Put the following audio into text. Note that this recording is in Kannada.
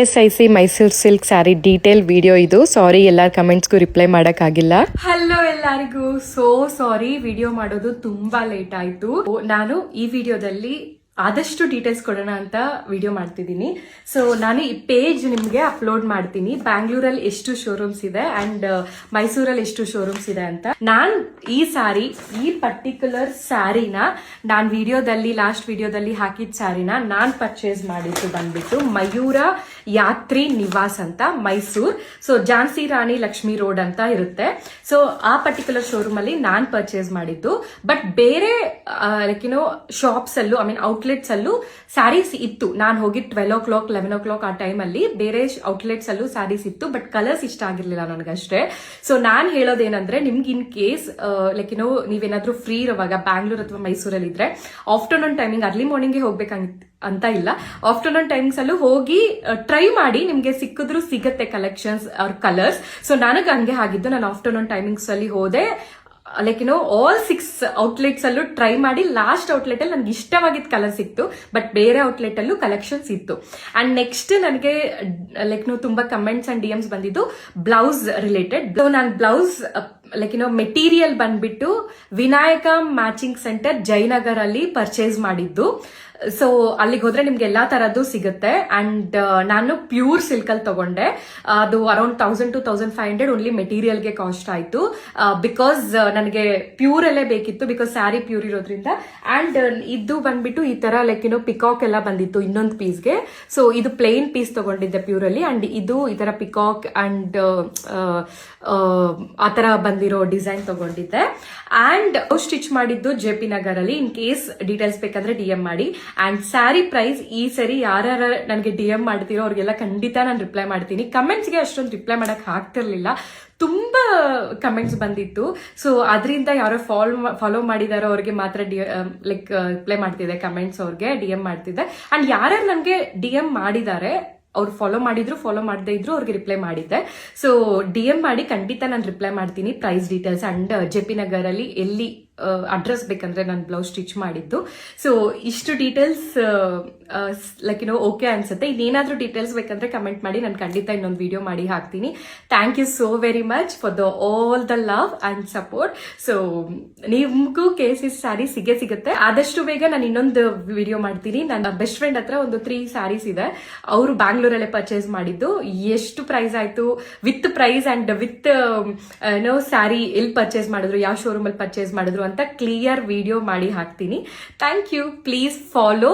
SIC Mysuru silk sari detail video ಇದು. ಸಾರಿ ಎಲ್ಲರ ಕಮೆಂಟ್ಸ್ಗೂ ರಿಪ್ಲೈ ಮಾಡೋಕ್ಕಾಗಿಲ್ಲ. ಹಲೋ ಎಲ್ಲರಿಗೂ, ಸಾರಿ ವಿಡಿಯೋ ಮಾಡೋದು ತುಂಬಾ ಲೇಟ್ ಆಯ್ತು. ನಾನು ಈ ವಿಡಿಯೋದಲ್ಲಿ ಆದಷ್ಟು ಡೀಟೇಲ್ಸ್ ಕೊಡೋಣ ಅಂತ ವಿಡಿಯೋ ಮಾಡ್ತಿದ್ದೀನಿ. ಸೊ ನಾನು ಈ ಪೇಜ್ ನಿಮಗೆ ಅಪ್ಲೋಡ್ ಮಾಡ್ತೀನಿ, ಬ್ಯಾಂಗ್ಳೂರಲ್ಲಿ ಎಷ್ಟು ಶೋರೂಮ್ಸ್ ಇದೆ ಅಂಡ್ ಮೈಸೂರಲ್ಲಿ ಎಷ್ಟು ಶೋರೂಮ್ಸ್ ಇದೆ ಅಂತ. ನಾನು ಈ ಪರ್ಟಿಕ್ಯುಲರ್ ಸ್ಯಾರಿನ ನಾನು ಲಾಸ್ಟ್ ವಿಡಿಯೋದಲ್ಲಿ ಹಾಕಿದ ಸ್ಯಾರಿನ ನಾನು ಪರ್ಚೇಸ್ ಮಾಡಿದ್ದು ಬಂದ್ಬಿಟ್ಟು ಮಯೂರ ಯಾತ್ರಿ ನಿವಾಸ್ ಅಂತ ಮೈಸೂರು. ಸೊ ಝಾನ್ಸಿ ರಾಣಿ ಲಕ್ಷ್ಮಿ ರೋಡ್ ಅಂತ ಇರುತ್ತೆ. ಸೊ ಆ ಪರ್ಟಿಕ್ಯುಲರ್ ಶೋರೂಮ್ ಅಲ್ಲಿ ನಾನು ಪರ್ಚೇಸ್ ಮಾಡಿದ್ದು. ಬಟ್ ಬೇರೆ ಶಾಪ್ಸ್ ಅಲ್ಲೂ ಔಟ್ಲೆಟ್ಸ್ ಅಲ್ಲೂ ಸ್ಯಾರೀಸ್ ಇತ್ತು. ನಾನು ಹೋಗಿ 12 o'clock 11 o'clock ಆ ಟೈಮಲ್ಲಿ ಬೇರೆ ಔಟ್ಲೆಟ್ಸ್ ಅಲ್ಲೂ ಸ್ಯಾರೀಸ್ ಇತ್ತು. ಬಟ್ ಕಲರ್ಸ್ ಇಷ್ಟ ಆಗಿರ್ಲಿಲ್ಲ ನನಗಷ್ಟೇ. ಸೊ ನಾನು ಹೇಳೋದೇನಂದ್ರೆ, ನಿಮ್ಗೆ ಇನ್ ಕೇಸ್ ನೀವೇನಾದ್ರೂ ಫ್ರೀ ಇರುವಾಗ ಬ್ಯಾಂಗ್ಳೂರ್ ಅಥವಾ ಮೈಸೂರಲ್ಲಿ ಇದ್ರೆ ಆಫ್ಟರ್ನೂನ್ ಟೈಮಿಂಗ್, ಅರ್ಲಿ ಮಾರ್ನಿಂಗ್ಗೆ ಹೋಗ್ಬೇಕಂತ ಅಂತ ಇಲ್ಲ, ಆಫ್ಟರ್ನೂನ್ ಟೈಮ್ಸ್ ಅಲ್ಲೂ ಹೋಗಿ ಟ್ರೈ ಮಾಡಿ, ನಿಮ್ಗೆ ಸಿಕ್ಕಿದ್ರು ಸಿಗತ್ತೆ ಕಲೆಕ್ಷನ್ಸ್ ಅವ್ರ ಕಲರ್ಸ್. ಸೊ ನನಗೆ ಹಂಗೆ ಆಗಿದ್ದು, ನಾನು ಆಫ್ಟರ್ನೂನ್ ಟೈಮಿಂಗ್ಸ್ ಅಲ್ಲಿ ಹೋದೆ. ಆಲ್ 6 ಔಟ್ಲೆಟ್ಸ್ ಅಲ್ಲೂ ಟ್ರೈ ಮಾಡಿ ಲಾಸ್ಟ್ ಔಟ್ಲೆಟ್ ಅಲ್ಲಿ ನನ್ಗೆ ಇಷ್ಟವಾಗಿದ್ದ ಕಲರ್ ಸಿಕ್ತು. ಬಟ್ ಬೇರೆ ಔಟ್ಲೆಟ್ ಅಲ್ಲೂ ಕಲೆಕ್ಷನ್ಸ್ ಇತ್ತು. ಅಂಡ್ ನೆಕ್ಸ್ಟ್ ನನಗೆ ತುಂಬಾ ಕಮೆಂಟ್ಸ್ ಅಂಡ್ DMs ಬಂದಿದ್ದು ಬ್ಲೌಸ್ ರಿಲೇಟೆಡ್. ನಾನು ಬ್ಲೌಸ್ ಮೆಟೀರಿಯಲ್ ಬಂದ್ಬಿಟ್ಟು ವಿನಾಯಕ ಮ್ಯಾಚಿಂಗ್ ಸೆಂಟರ್ ಜಯನಗರ್ ಅಲ್ಲಿ ಪರ್ಚೇಸ್ ಮಾಡಿದ್ದು. ಸೊ ಅಲ್ಲಿಗೆ ಹೋದ್ರೆ ನಿಮ್ಗೆ ಎಲ್ಲಾ ತರದ್ದು ಸಿಗುತ್ತೆ. ಅಂಡ್ ನಾನು ಪ್ಯೂರ್ ಸಿಲ್ಕ್ ಅಲ್ಲಿ ತಗೊಂಡೆ. ಅದು ಅರೌಂಡ್ 1000 to 1500 ಓನ್ಲಿ ಮೆಟೀರಿಯಲ್ಗೆ ಕಾಸ್ಟ್ ಆಯ್ತು. ಬಿಕಾಸ್ ನನಗೆ ಪ್ಯೂರ್ ಅಲ್ಲೇ ಬೇಕಿತ್ತು, ಬಿಕಾಸ್ ಸ್ಯಾರಿ ಪ್ಯೂರ್ ಇರೋದ್ರಿಂದ. ಅಂಡ್ ಇದು ಬಂದ್ಬಿಟ್ಟು ಈ ತರ ಪಿಕಾಕ್ ಎಲ್ಲ ಬಂದಿತ್ತು ಇನ್ನೊಂದು ಪೀಸ್ಗೆ. ಸೊ ಇದು ಪ್ಲೇನ್ ಪೀಸ್ ತಗೊಂಡಿದ್ದೆ ಪ್ಯೂರ್ ಅಲ್ಲಿ. ಅಂಡ್ ಇದು ಈ ತರ ಪಿಕಾಕ್ ಅಂಡ್ ಆ ತರ ಬಂದಿರೋ ಡಿಸೈನ್ ತಗೊಂಡಿದ್ದೆ. ಅಂಡ್ ಸ್ಟಿಚ್ ಮಾಡಿದ್ದು JP ನಗರ್ ಅಲ್ಲಿ. ಇನ್ ಕೇಸ್ ಡೀಟೇಲ್ಸ್ ಬೇಕಂದ್ರೆ DM ಮಾಡಿ. ಅಂಡ್ ಸ್ಯಾರಿ ಪ್ರೈಸ್ ಈ ಸರಿ ಯಾರ್ಯಾರ ನನಗೆ DM ಮಾಡ್ತಿರೋ ಅವ್ರಿಗೆಲ್ಲ ಖಂಡಿತ ನಾನು ರಿಪ್ಲೈ ಮಾಡ್ತೀನಿ. ಕಮೆಂಟ್ಸ್ಗೆ ಅಷ್ಟೊಂದು ರಿಪ್ಲೈ ಮಾಡಕ್ ಆಗ್ತಿರ್ಲಿಲ್ಲ, ತುಂಬಾ ಕಮೆಂಟ್ಸ್ ಬಂದಿತ್ತು. ಸೊ ಅದರಿಂದ ಯಾರೋ ಫಾಲೋ ಮಾಡಿದಾರೋ ಅವ್ರಿಗೆ ಮಾತ್ರ ರಿಪ್ಲೈ ಮಾಡ್ತಿದ್ದೆ, ಕಮೆಂಟ್ಸ್ ಅವ್ರಿಗೆ DM ಮಾಡ್ತಿದ್ದೆ. ಅಂಡ್ ಯಾರ್ಯಾರು ನನಗೆ DM ಮಾಡಿದ್ದಾರೆ, ಅವ್ರು ಫಾಲೋ ಮಾಡಿದ್ರು ಫಾಲೋ ಮಾಡದೇ ಇದ್ರು ಅವ್ರಿಗೆ ರಿಪ್ಲೈ ಮಾಡಿದ್ದೆ. ಸೊ DM ಮಾಡಿ ಖಂಡಿತ ನಾನು ರಿಪ್ಲೈ ಮಾಡ್ತೀನಿ. Price details and JP Nagar ಅಲ್ಲಿ ಎಲ್ಲಿ ಅಡ್ರೆಸ್ ಬೇಕಂದ್ರೆ ನಾನು ಬ್ಲೌಸ್ ಸ್ಟಿಚ್ ಮಾಡಿದ್ದು. ಸೊ ಇಷ್ಟು ಡೀಟೇಲ್ಸ್ ಓಕೆ ಅನ್ಸುತ್ತೆ. ಇನ್ನೇನಾದ್ರೂ ಡೀಟೇಲ್ಸ್ ಬೇಕಂದ್ರೆ ಕಮೆಂಟ್ ಮಾಡಿ, ನಾನು ಖಂಡಿತ ಇನ್ನೊಂದು ವಿಡಿಯೋ ಮಾಡಿ ಹಾಕ್ತೀನಿ. Thank you so very much for all the love and support. So ನಿಮ್ಗೂ KSS ಸ್ಯಾರಿ ಸಿಗುತ್ತೆ. ಆದಷ್ಟು ಬೇಗ ನಾನು ಇನ್ನೊಂದು ವಿಡಿಯೋ ಮಾಡ್ತೀನಿ. ನನ್ನ ಬೆಸ್ಟ್ ಫ್ರೆಂಡ್ ಹತ್ರ ಒಂದು 3 ಸ್ಯಾರೀಸ್ ಇದೆ. ಅವರು ಬ್ಯಾಂಗ್ಳೂರಲ್ಲೇ ಪರ್ಚೇಸ್ ಮಾಡಿದ್ದು. ಎಷ್ಟು ಪ್ರೈಸ್ ಆಯ್ತು, with price and with sari ಎಲ್ಲಿ ಪರ್ಚೇಸ್ ಮಾಡಿದ್ರು, ಯಾವ ಶೋರೂಮ್ ಅಲ್ಲಿ ಪರ್ಚೇಸ್ ಮಾಡಿದ್ರು ಅಂತ ಕ್ಲಿಯರ್ ವಿಡಿಯೋ ಮಾಡಿ ಹಾಕ್ತೀನಿ. Thank you. Please follow